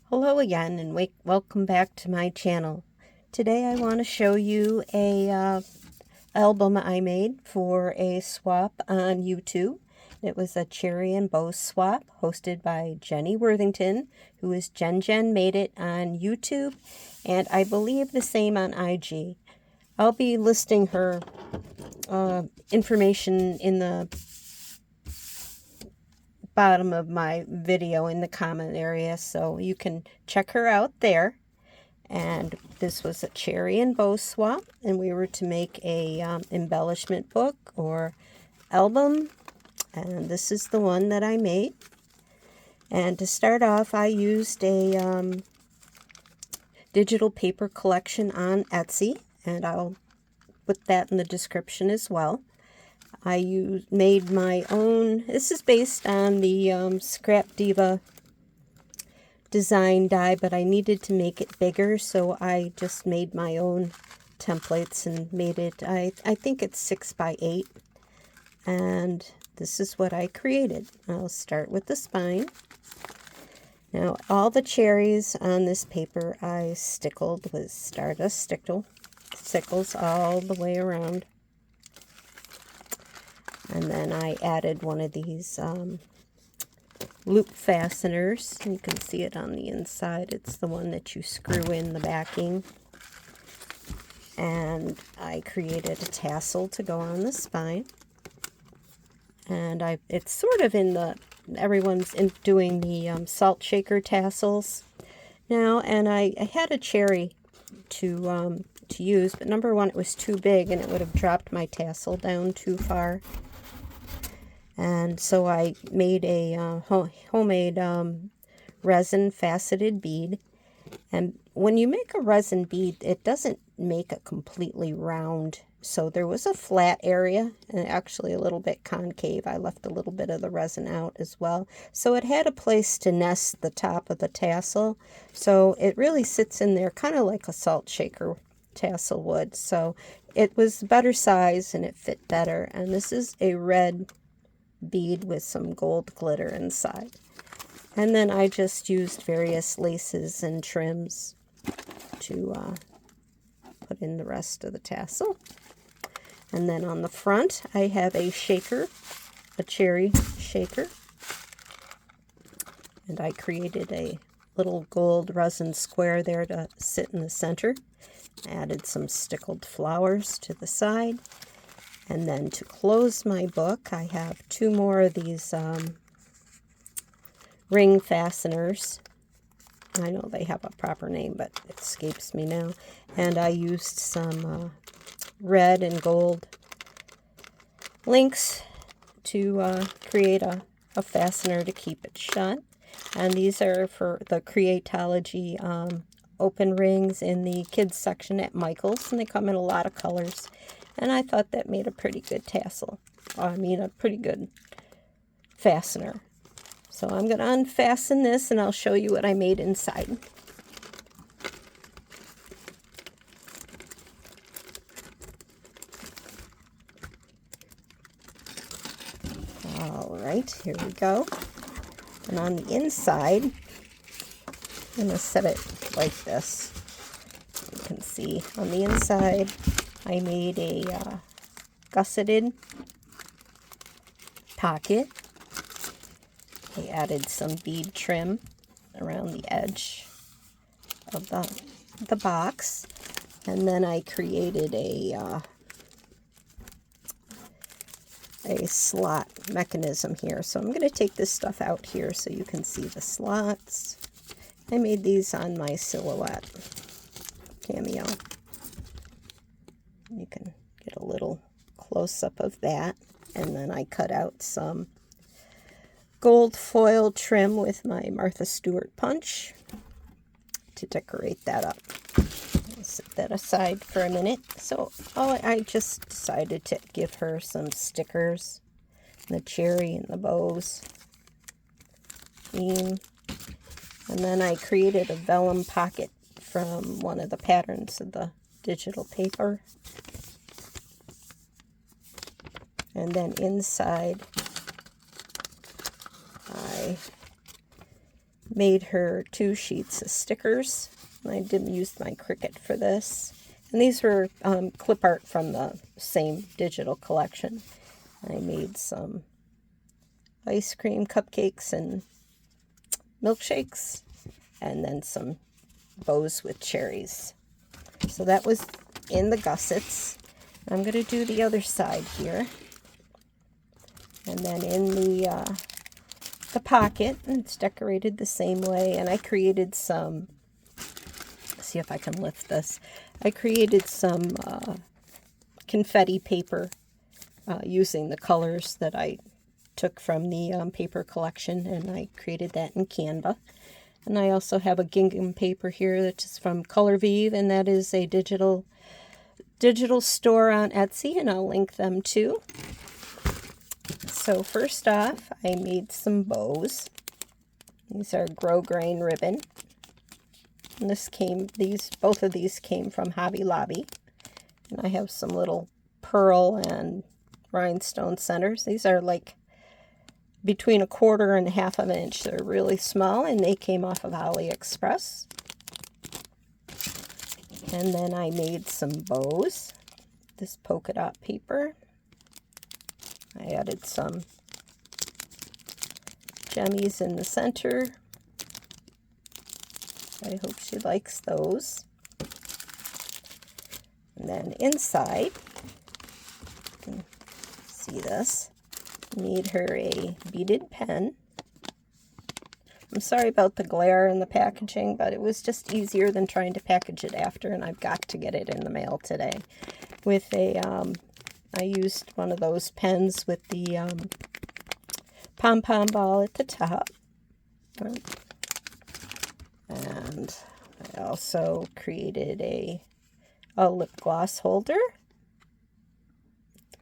Hello again and welcome back to my channel. Today I want to show you a album I made for a swap on YouTube. It was a cherry and bow swap hosted by Jenny Worthington, who is Jen Made It on YouTube, and I believe the same on IG. I'll be listing her information in the bottom of my video in the comment area, so you can check her out there. And this was a cherry and bow swap, and we were to make a embellishment book or album, and this is the one that I made. And to start off, I used a digital paper collection on Etsy, and I'll put that in the description as well. I made my own. This is based on the Scrap Diva design die, but I needed to make it bigger, so I just made my own templates and made it, I think it's 6 by 8, and this is what I created. I'll start with the spine. Now all the cherries on this paper I stickled with Stardust stickles all the way around. And then I added one of these loop fasteners. You can see it on the inside. It's the one that you screw in the backing. And I created a tassel to go on the spine. And it's sort of in the, everyone's doing the salt shaker tassels now. And I had a cherry to use, but number one, it was too big and it would have dropped my tassel down too far. And so I made a homemade resin faceted bead. And when you make a resin bead, it doesn't make it completely round. So there was a flat area and actually a little bit concave. I left a little bit of the resin out as well. So it had a place to nest the top of the tassel. So it really sits in there kind of like a salt shaker tassel would. So it was better size and it fit better. And this is a red bead with some gold glitter inside. And then I just used various laces and trims to put in the rest of the tassel. And then on the front I have a shaker, a cherry shaker. And I created a little gold resin square there to sit in the center. Added some stickled flowers to the side. And then to close my book, I have two more of these ring fasteners. I know they have a proper name, but it escapes me now. And I used some red and gold links to create a fastener to keep it shut. And these are for the Creatology open rings in the kids section at Michael's, and they come in a lot of colors. And I thought that made a pretty good tassel. I mean, a pretty good fastener. So I'm going to unfasten this and I'll show you what I made inside. All right, here we go. And on the inside, I'm going to set it like this. You can see on the inside, I made a gusseted pocket. I added some bead trim around the edge of the box. And then I created a slot mechanism here. So I'm going to take this stuff out here so you can see the slots. I made these on my Silhouette Cameo. You can get a little close-up of that. And then I cut out some gold foil trim with my Martha Stewart punch to decorate that up. I'll set that aside for a minute. So I just decided to give her some stickers, the cherry and the bows theme. And then I created a vellum pocket from one of the patterns of the digital paper. And then inside I made her 2 sheets of stickers. I didn't use my Cricut for this. And these were clip art from the same digital collection. I made some ice cream cupcakes and milkshakes, and then some bows with cherries. So that was in the gussets. I'm going to do the other side here. And then in the pocket, it's decorated the same way. And I created some, let's see if I can lift this. I created some confetti paper using the colors that I took from the paper collection, and I created that in Canva. And I also have a gingham paper here that's from Color Vive, and that is a digital store on Etsy, and I'll link them too. So first off, I made some bows. These are grosgrain ribbon. And both of these came from Hobby Lobby. And I have some little pearl and rhinestone centers. These are like between 1/4 and 1/2 inch. They're really small, and they came off of AliExpress. And then I made some bows. This polka dot paper. I added some jemmies in the center. I hope she likes those. And then inside, you can see this, made her a beaded pen. I'm sorry about the glare in the packaging, but it was just easier than trying to package it after, and I've got to get it in the mail today. With I used one of those pens with the pom-pom ball at the top. And I also created a lip gloss holder.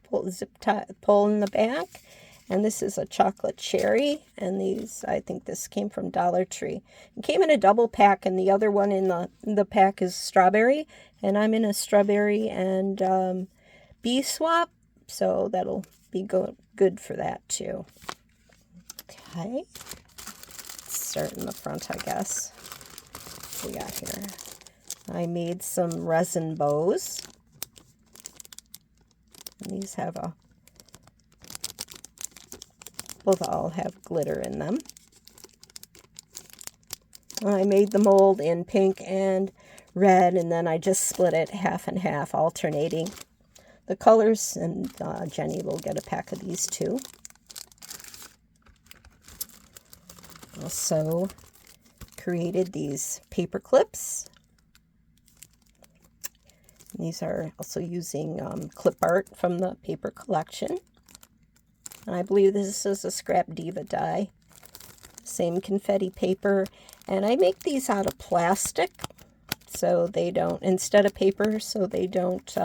Pull in the back. And this is a chocolate cherry. And these, I think this came from Dollar Tree. It came in a double pack, and the other one in the pack is strawberry. And I'm in a strawberry and bee swap. So that'll be good for that too. Okay. Let's start in the front, I guess. What we got here? I made some resin bows. And these have both all have glitter in them. I made the mold in pink and red, and then I just split it half and half, alternating the colors, and Jenny will get a pack of these too. Also created these paper clips. These are also using clip art from the paper collection. And I believe this is a Scrap Diva die. Same confetti paper. And I make these out of plastic, so they don't, instead of paper, so they don't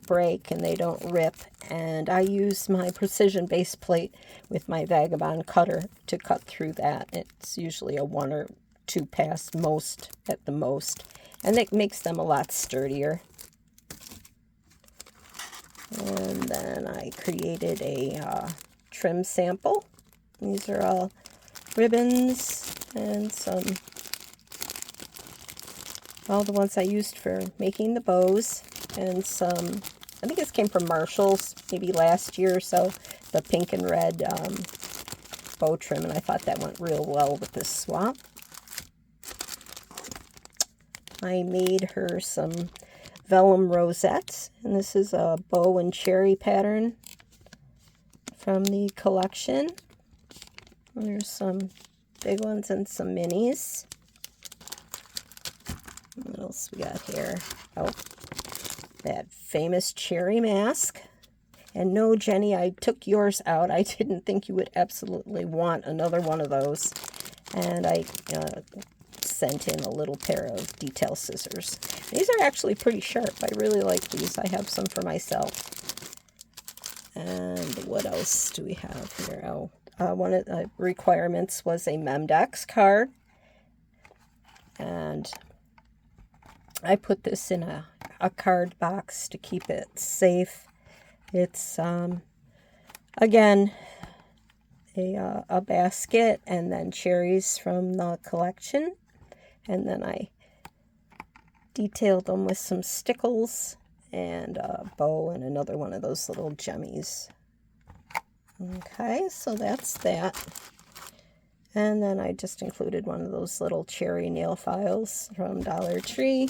break and they don't rip. And I use my precision base plate with my Vagabond cutter to cut through that. It's usually a 1 or 2 pass at the most. And it makes them a lot sturdier. And then I created a trim sample. These are all ribbons and all the ones I used for making the bows, and some, I think this came from Marshall's maybe last year or so, the pink and red bow trim, and I thought that went real well with this swap. I made her some vellum rosettes, and this is a bow and cherry pattern from the collection. And there's some big ones and some minis. What else we got here? Oh, that famous cherry mask. And no, Jenny, I took yours out. I didn't think you would absolutely want another one of those. And I sent in a little pair of detail scissors. These are actually pretty sharp. I really like these. I have some for myself. And what else do we have here? Oh, one of the requirements was a Memdex card. And I put this in a card box to keep it safe. It's, again, a basket, and then cherries from the collection. And then I detailed them with some stickles and a bow and another one of those little jemmies. Okay, so that's that. And then I just included one of those little cherry nail files from Dollar Tree.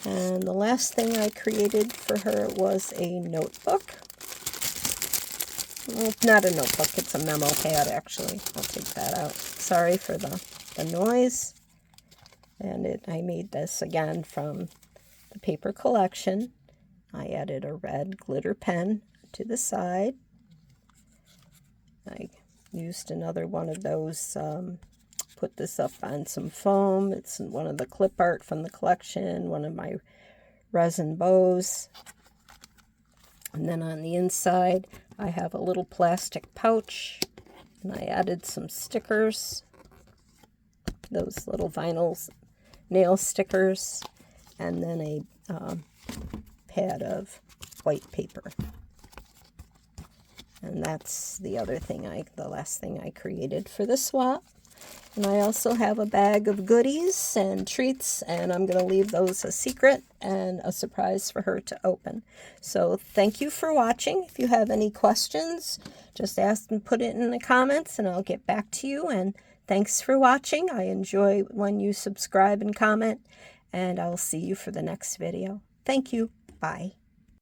And the last thing I created for her was a notebook. Well, not a notebook, it's a memo pad actually. I'll take that out. Sorry for the noise. And I made this again from the paper collection. I added a red glitter pen to the side. I used another one of those, put this up on some foam. It's one of the clip art from the collection, one of my resin bows. And then on the inside, I have a little plastic pouch, and I added some stickers, those little vinyl nail stickers, and then a pad of white paper. And that's the last thing I created for the swap. And I also have a bag of goodies and treats, and I'm going to leave those a secret and a surprise for her to open. So thank you for watching. If you have any questions, just ask and put it in the comments, and I'll get back to you. And thanks for watching. I enjoy when you subscribe and comment, and I'll see you for the next video. Thank you. Bye.